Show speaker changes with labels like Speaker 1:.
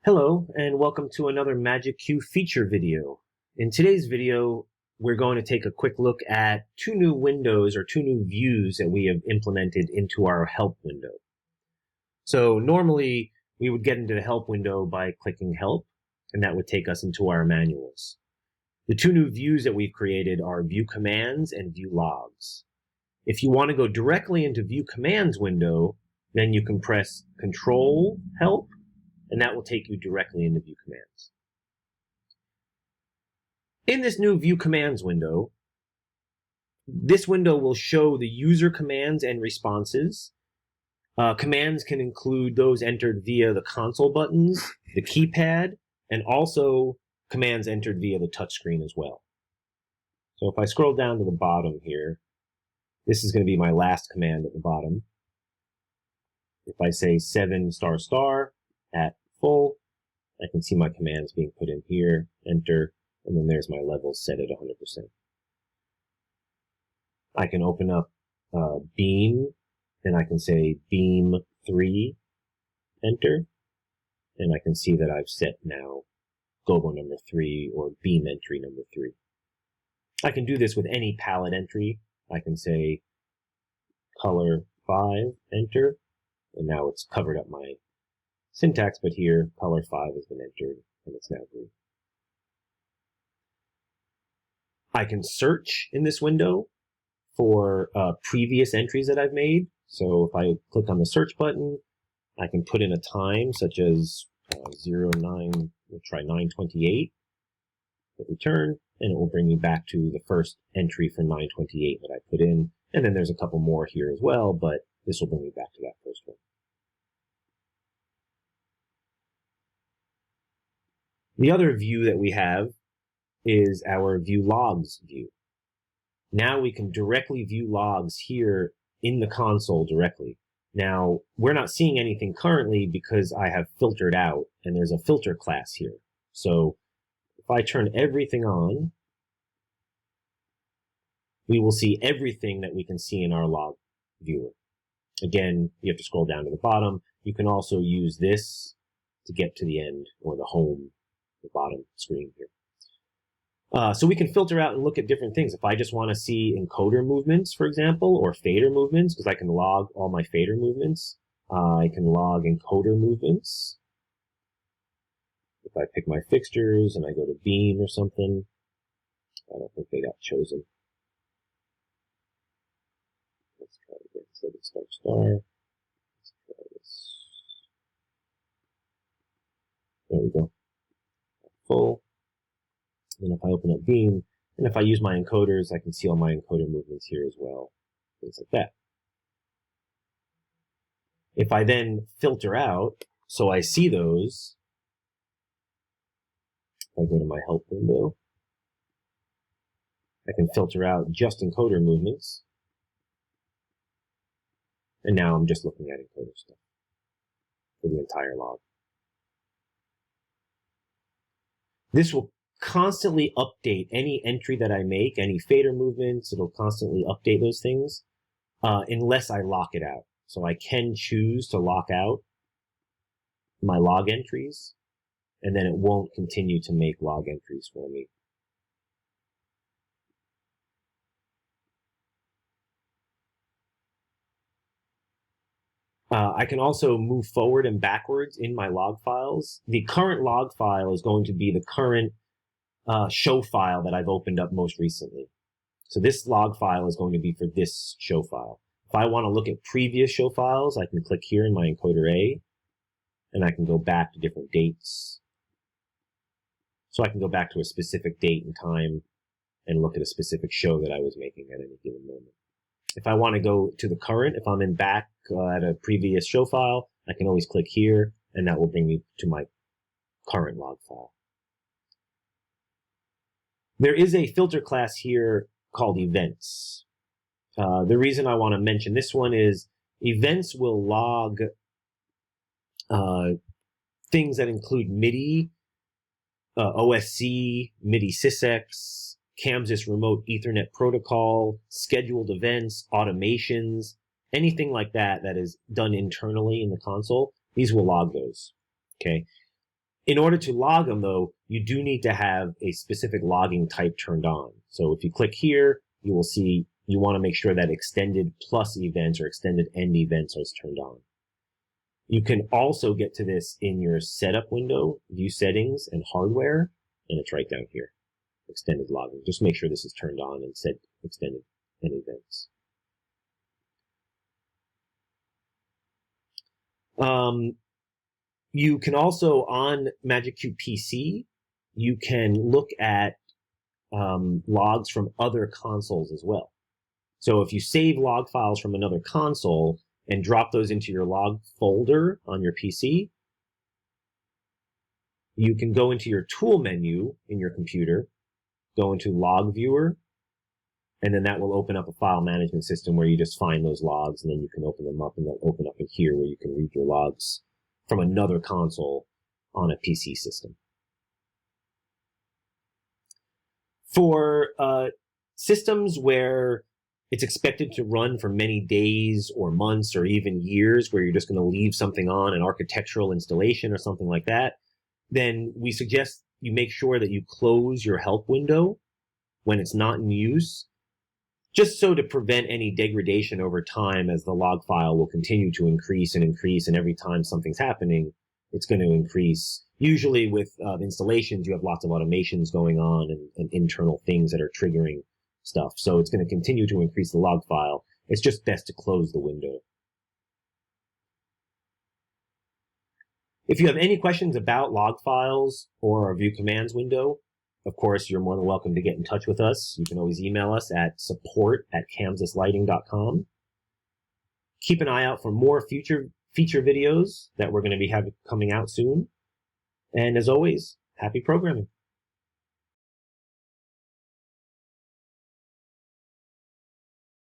Speaker 1: Hello, and welcome to another MagicQ feature video. In today's video, we're going to take a quick look at two new windows or two new views that we have implemented into our help window. So normally, we would get into the help window by clicking help, and that would take us into our manuals. The two new views that we've created are view commands and view logs. If you want to go directly into view commands window, then you can press Control Help, and that will take you directly into view commands. In this new view commands window, this window will show the user commands and responses. Commands can include those entered via the console buttons, the keypad, and also commands entered via the touchscreen as well. So if I scroll down to the bottom here, this is going to be my last command at the bottom. If I say 7 * at full, I can see my commands being put in here, enter, and then there's my levels set at 100%. I can open up beam, and I can say beam 3, enter, and I can see that I've set now gobo number 3 or beam entry number 3. I can do this with any palette entry. I can say color 5, enter, and now it's covered up my syntax, but here color 5 has been entered and it's now green. I can search in this window for previous entries that I've made. So if I click on the search button, I can put in a time such as 09, we'll try 928, hit return, and it will bring me back to the first entry for 928 that I put in. And then there's a couple more here as well, but this will bring me back to that first one. The other view that we have is our view logs view. Now we can directly view logs here in the console directly. Now, we're not seeing anything currently because I have filtered out, and there's a filter class here. So if I turn everything on, we will see everything that we can see in our log viewer. Again, you have to scroll down to the bottom. You can also use this to get to the end or the home, the bottom screen here. So we can filter out and look at different things. If I just want to see encoder movements, for example, or fader movements, because I can log all my fader movements, I can log encoder movements. If I pick my fixtures and I go to beam or something, I don't think they got chosen. Let's try it again. So it's ***. Let's try this. There we go. Full. And if I open up beam, and if I use my encoders, I can see all my encoder movements here as well. Things like that. If I then filter out, so I see those, if I go to my help window, I can filter out just encoder movements. And now I'm just looking at encoder stuff for the entire log. This will constantly update any entry that I make, any fader movements. It'll constantly update those things unless I lock it out. So I can choose to lock out my log entries, and then it won't continue to make log entries for me. I can also move forward and backwards in my log files. The current log file is going to be the current show file that I've opened up most recently. So this log file is going to be for this show file. If I want to look at previous show files, I can click here in my encoder A, and I can go back to different dates. So I can go back to a specific date and time and look at a specific show that I was making at any given moment. If I want to go to the current, if I'm in back at a previous show file, I can always click here, and that will bring me to my current log file. There is a filter class here called events. The reason I want to mention this one is events will log things that include MIDI, OSC, MIDI sysx, CAMSys remote Ethernet protocol, scheduled events, automations, anything like that that is done internally in the console. These will log those. Okay. In order to log them, though, you do need to have a specific logging type turned on. So if you click here, you will see you want to make sure that extended plus events or extended end events is turned on. You can also get to this in your setup window, view settings and hardware, and it's right down here, extended logging. Just make sure this is turned on and set extended end events. You can also, on MagicQ PC, you can look at logs from other consoles as well. So if you save log files from another console and drop those into your log folder on your PC, you can go into your tool menu in your computer, go into Log Viewer, and then that will open up a file management system where you just find those logs, and then you can open them up, and they'll open up in here where you can read your logs from another console on a PC system. For systems where it's expected to run for many days or months or even years, where you're just going to leave something on, an architectural installation or something like that, then we suggest you make sure that you close your help window when it's not in use, just so to prevent any degradation over time, as the log file will continue to increase, and every time something's happening, it's going to increase. Usually with installations, you have lots of automations going on and internal things that are triggering stuff. So it's going to continue to increase the log file. It's just best to close the window. If you have any questions about log files or our view commands window, of course, you're more than welcome to get in touch with us. You can always email us at support@kansaslighting.com. Keep an eye out for more future feature videos that we're going to be coming out soon. And as always, happy programming.